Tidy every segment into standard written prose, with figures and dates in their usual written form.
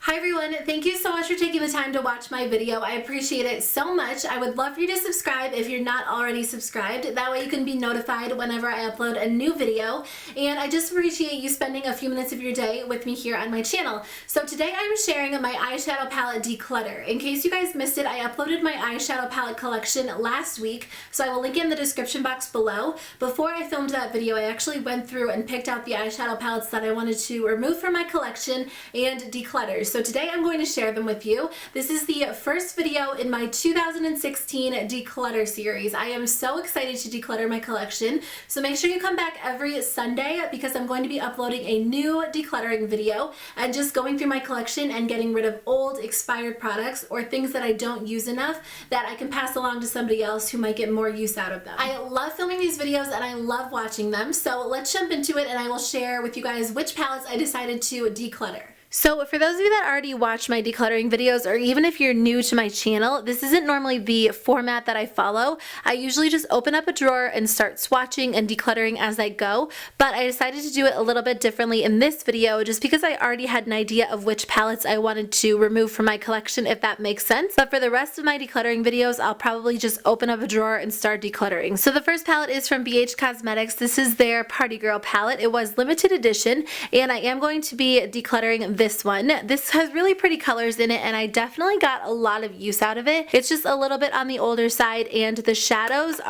Hi everyone, thank you so much for taking the time to watch my video. I appreciate it so much. I would love for you to subscribe if you're not already subscribed. That way you can be notified whenever I upload a new video. And I just appreciate you spending a few minutes of your day with me here on my channel. So today I'm sharing my eyeshadow palette Declutter. In case you guys missed it, I uploaded my eyeshadow palette collection last week, so I will link it in the description box below. Before I filmed that video, I actually went through and picked out the eyeshadow palettes that I wanted to remove from my collection and declutter. So today I'm going to share them with you. This is the first video in my 2016 declutter series. I am so excited to declutter my collection, so make sure you come back every Sunday because I'm going to be uploading a new decluttering video and just going through my collection and getting rid of old expired products or things that I don't use enough that I can pass along to somebody else who might get more use out of them. I love filming these videos and I love watching them, so let's jump into it and I will share with you guys which palettes I decided to declutter. So for those of you that already watch my decluttering videos, or even if you're new to my channel, this isn't normally the format that I follow. I usually just open up a drawer and start swatching and decluttering as I go, but I decided to do it a little bit differently in this video just because I already had an idea of which palettes I wanted to remove from my collection, if that makes sense. But for the rest of my decluttering videos, I'll probably just open up a drawer and start decluttering. So the first palette is from Beige Cosmetics. This is their Party Girl palette. It was limited edition, and I am going to be decluttering this one. This has really pretty colors in it and I definitely got a lot of use out of it. It's just a little bit on the older side and the shadows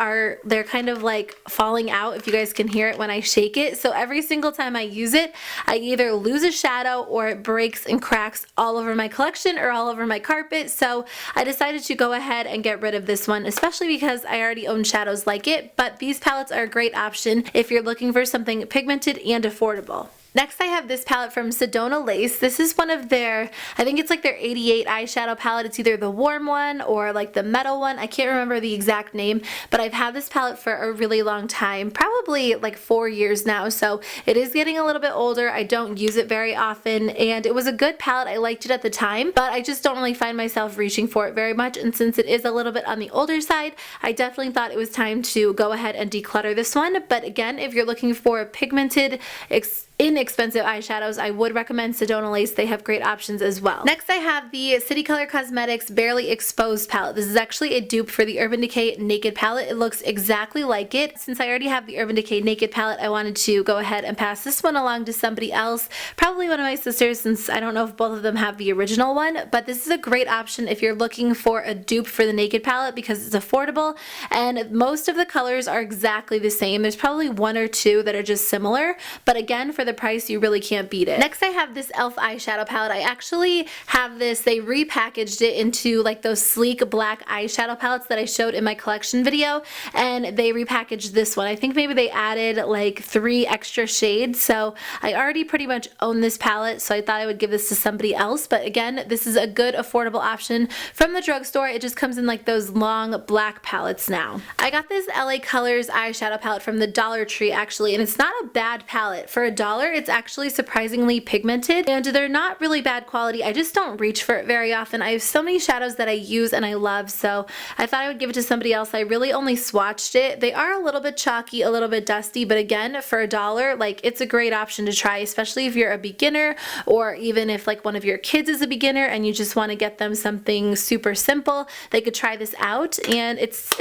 they're kind of like falling out, if you guys can hear it when I shake it. So every single time I use it, I either lose a shadow or it breaks and cracks all over my collection or all over my carpet. So I decided to go ahead and get rid of this one, especially because I already own shadows like it. But these palettes are a great option if you're looking for something pigmented and affordable. Next I have this palette from Sedona Lace. This is one of their, I think it's like their 88 eyeshadow palette. It's either the warm one or like the metal one. I can't remember the exact name, but I've had this palette for a really long time, probably like 4 years now, so it is getting a little bit older. I don't use it very often, and it was a good palette. I liked it at the time, but I just don't really find myself reaching for it very much, and since it is a little bit on the older side, I definitely thought it was time to go ahead and declutter this one. But again, if you're looking for pigmented, inexpensive eyeshadows, I would recommend Sedona Lace. They have great options as well. Next I have the City Color Cosmetics Barely Exposed palette. This is actually a dupe for the Urban Decay Naked palette. It looks exactly like it. Since I already have the Urban Decay Naked palette, I wanted to go ahead and pass this one along to somebody else, probably one of my sisters, since I don't know if both of them have the original one. But this is a great option if you're looking for a dupe for the Naked palette because it's affordable and most of the colors are exactly the same. There's probably one or two that are just similar, but again, for the price, you really can't beat it. Next I have this e.l.f. eyeshadow palette. I actually have this, they repackaged it into like those sleek black eyeshadow palettes that I showed in my collection video, and they repackaged this one. I think maybe they added like 3 extra shades, so I already pretty much own this palette, so I thought I would give this to somebody else. But again, this is a good affordable option from the drugstore. It just comes in like those long black palettes now. I got this LA Colors eyeshadow palette from the Dollar Tree actually, and it's not a bad palette. For $1, it's actually surprisingly pigmented and they're not really bad quality. I just don't reach for it very often. I have so many shadows that I use and I love, so I thought I would give it to somebody else. I really only swatched it. They are a little bit chalky, a little bit dusty, but again, for $1, like it's a great option to try, especially if you're a beginner or even if like one of your kids is a beginner and you just want to get them something super simple. They could try this out and it's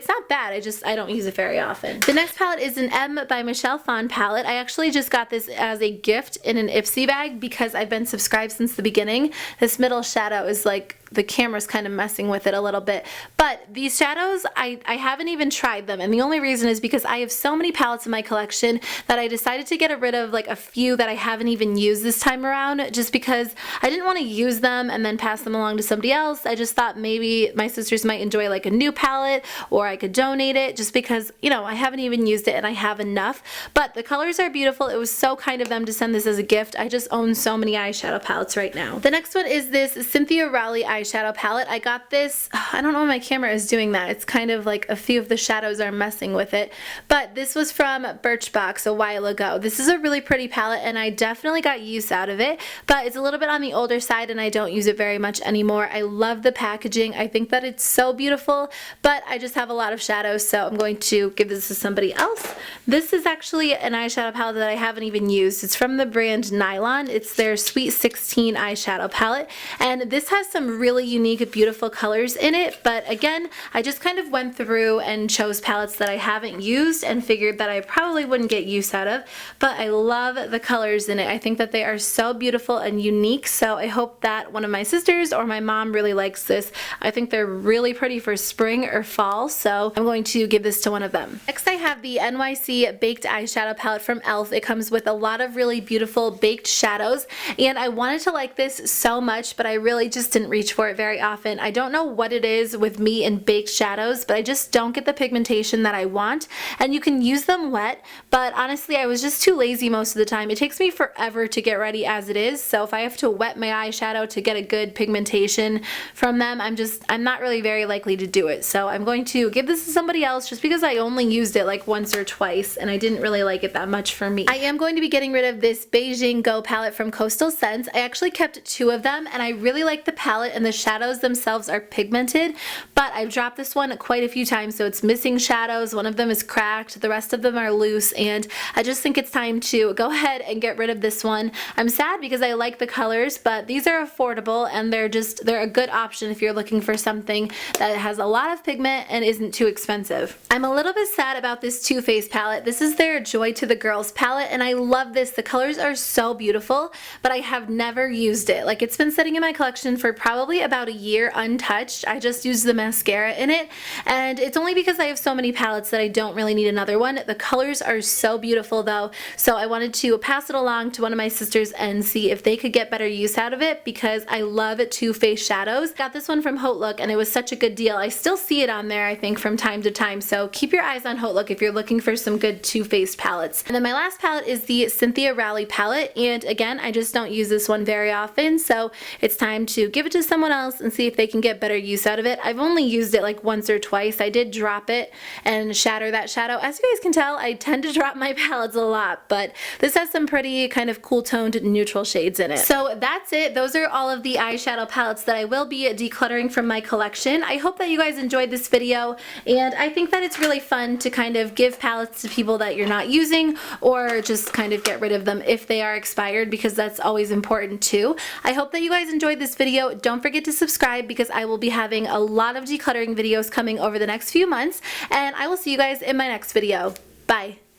not bad. I don't use it very often. The next palette is an M by Michelle Phan palette. I actually just got this as a gift in an Ipsy bag because I've been subscribed since the beginning. This middle shadow is like, the camera's kind of messing with it a little bit, but these shadows, I haven't even tried them, and the only reason is because I have so many palettes in my collection that I decided to get rid of like a few that I haven't even used this time around, just because I didn't want to use them and then pass them along to somebody else. I just thought maybe my sisters might enjoy like a new palette, or I could donate it, just because, you know, I haven't even used it and I have enough. But the colors are beautiful. It was so kind of them to send this as a gift. I just own so many eyeshadow palettes right now. The next one is this Cynthia Rowley eyeshadow Eyeshadow Palette. I got this, I don't know why my camera is doing that. It's kind of like a few of the shadows are messing with it. But this was from Birchbox a while ago. This is a really pretty palette and I definitely got use out of it, but it's a little bit on the older side and I don't use it very much anymore. I love the packaging. I think that it's so beautiful, but I just have a lot of shadows, so I'm going to give this to somebody else. This is actually an eyeshadow palette that I haven't even used. It's from the brand Nylon. It's their Sweet 16 eyeshadow palette, and this has some really unique, beautiful colors in it, but again, I just kind of went through and chose palettes that I haven't used and figured that I probably wouldn't get use out of, but I love the colors in it. I think that they are so beautiful and unique, so I hope that one of my sisters or my mom really likes this. I think they're really pretty for spring or fall, so I'm going to give this to one of them. Next I have the NYC Baked Eyeshadow Palette from e.l.f. It comes with a lot of really beautiful baked shadows, and I wanted to like this so much, but I really just didn't reach for it very often. I don't know what it is with me and baked shadows, but I just don't get the pigmentation that I want, and you can use them wet, but honestly I was just too lazy most of the time. It takes me forever to get ready as it is, so if I have to wet my eyeshadow to get a good pigmentation from them, I'm not really very likely to do it. So I'm going to give this to somebody else just because I only used it like once or twice and I didn't really like it that much for me. I am going to be getting rid of this Beige Ingo palette from Coastal Scents. I actually kept two of them and I really like the palette and the shadows themselves are pigmented, but I've dropped this one quite a few times, so it's missing shadows. One of them is cracked, the rest of them are loose, and I just think it's time to go ahead and get rid of this one. I'm sad because I like the colors, but these are affordable and they're a good option if you're looking for something that has a lot of pigment and isn't too expensive. I'm a little bit sad about this Too Faced palette. This is their Joy to the Girls palette and I love this. The colors are so beautiful, but I have never used it. Like, it's been sitting in my collection for probably about a year untouched. I just used the mascara in it, and it's only because I have so many palettes that I don't really need another one. The colors are so beautiful though, so I wanted to pass it along to one of my sisters and see if they could get better use out of it because I love Too Faced shadows. Got this one from Haute Look and it was such a good deal. I still see it on there, I think, from time to time, so keep your eyes on Haute Look if you're looking for some good Too Faced palettes. And then my last palette is the Cynthia Rowley palette, and again, I just don't use this one very often, so it's time to give it to someone else and see if they can get better use out of it. I've only used it like once or twice. I did drop it and shatter that shadow. As you guys can tell, I tend to drop my palettes a lot, but this has some pretty kind of cool toned neutral shades in it. So that's it. Those are all of the eyeshadow palettes that I will be decluttering from my collection. I hope that you guys enjoyed this video, and I think that it's really fun to kind of give palettes to people that you're not using, or just kind of get rid of them if they are expired, because that's always important too. I hope that you guys enjoyed this video. Don't forget to subscribe because I will be having a lot of decluttering videos coming over the next few months, and I will see you guys in my next video. Bye!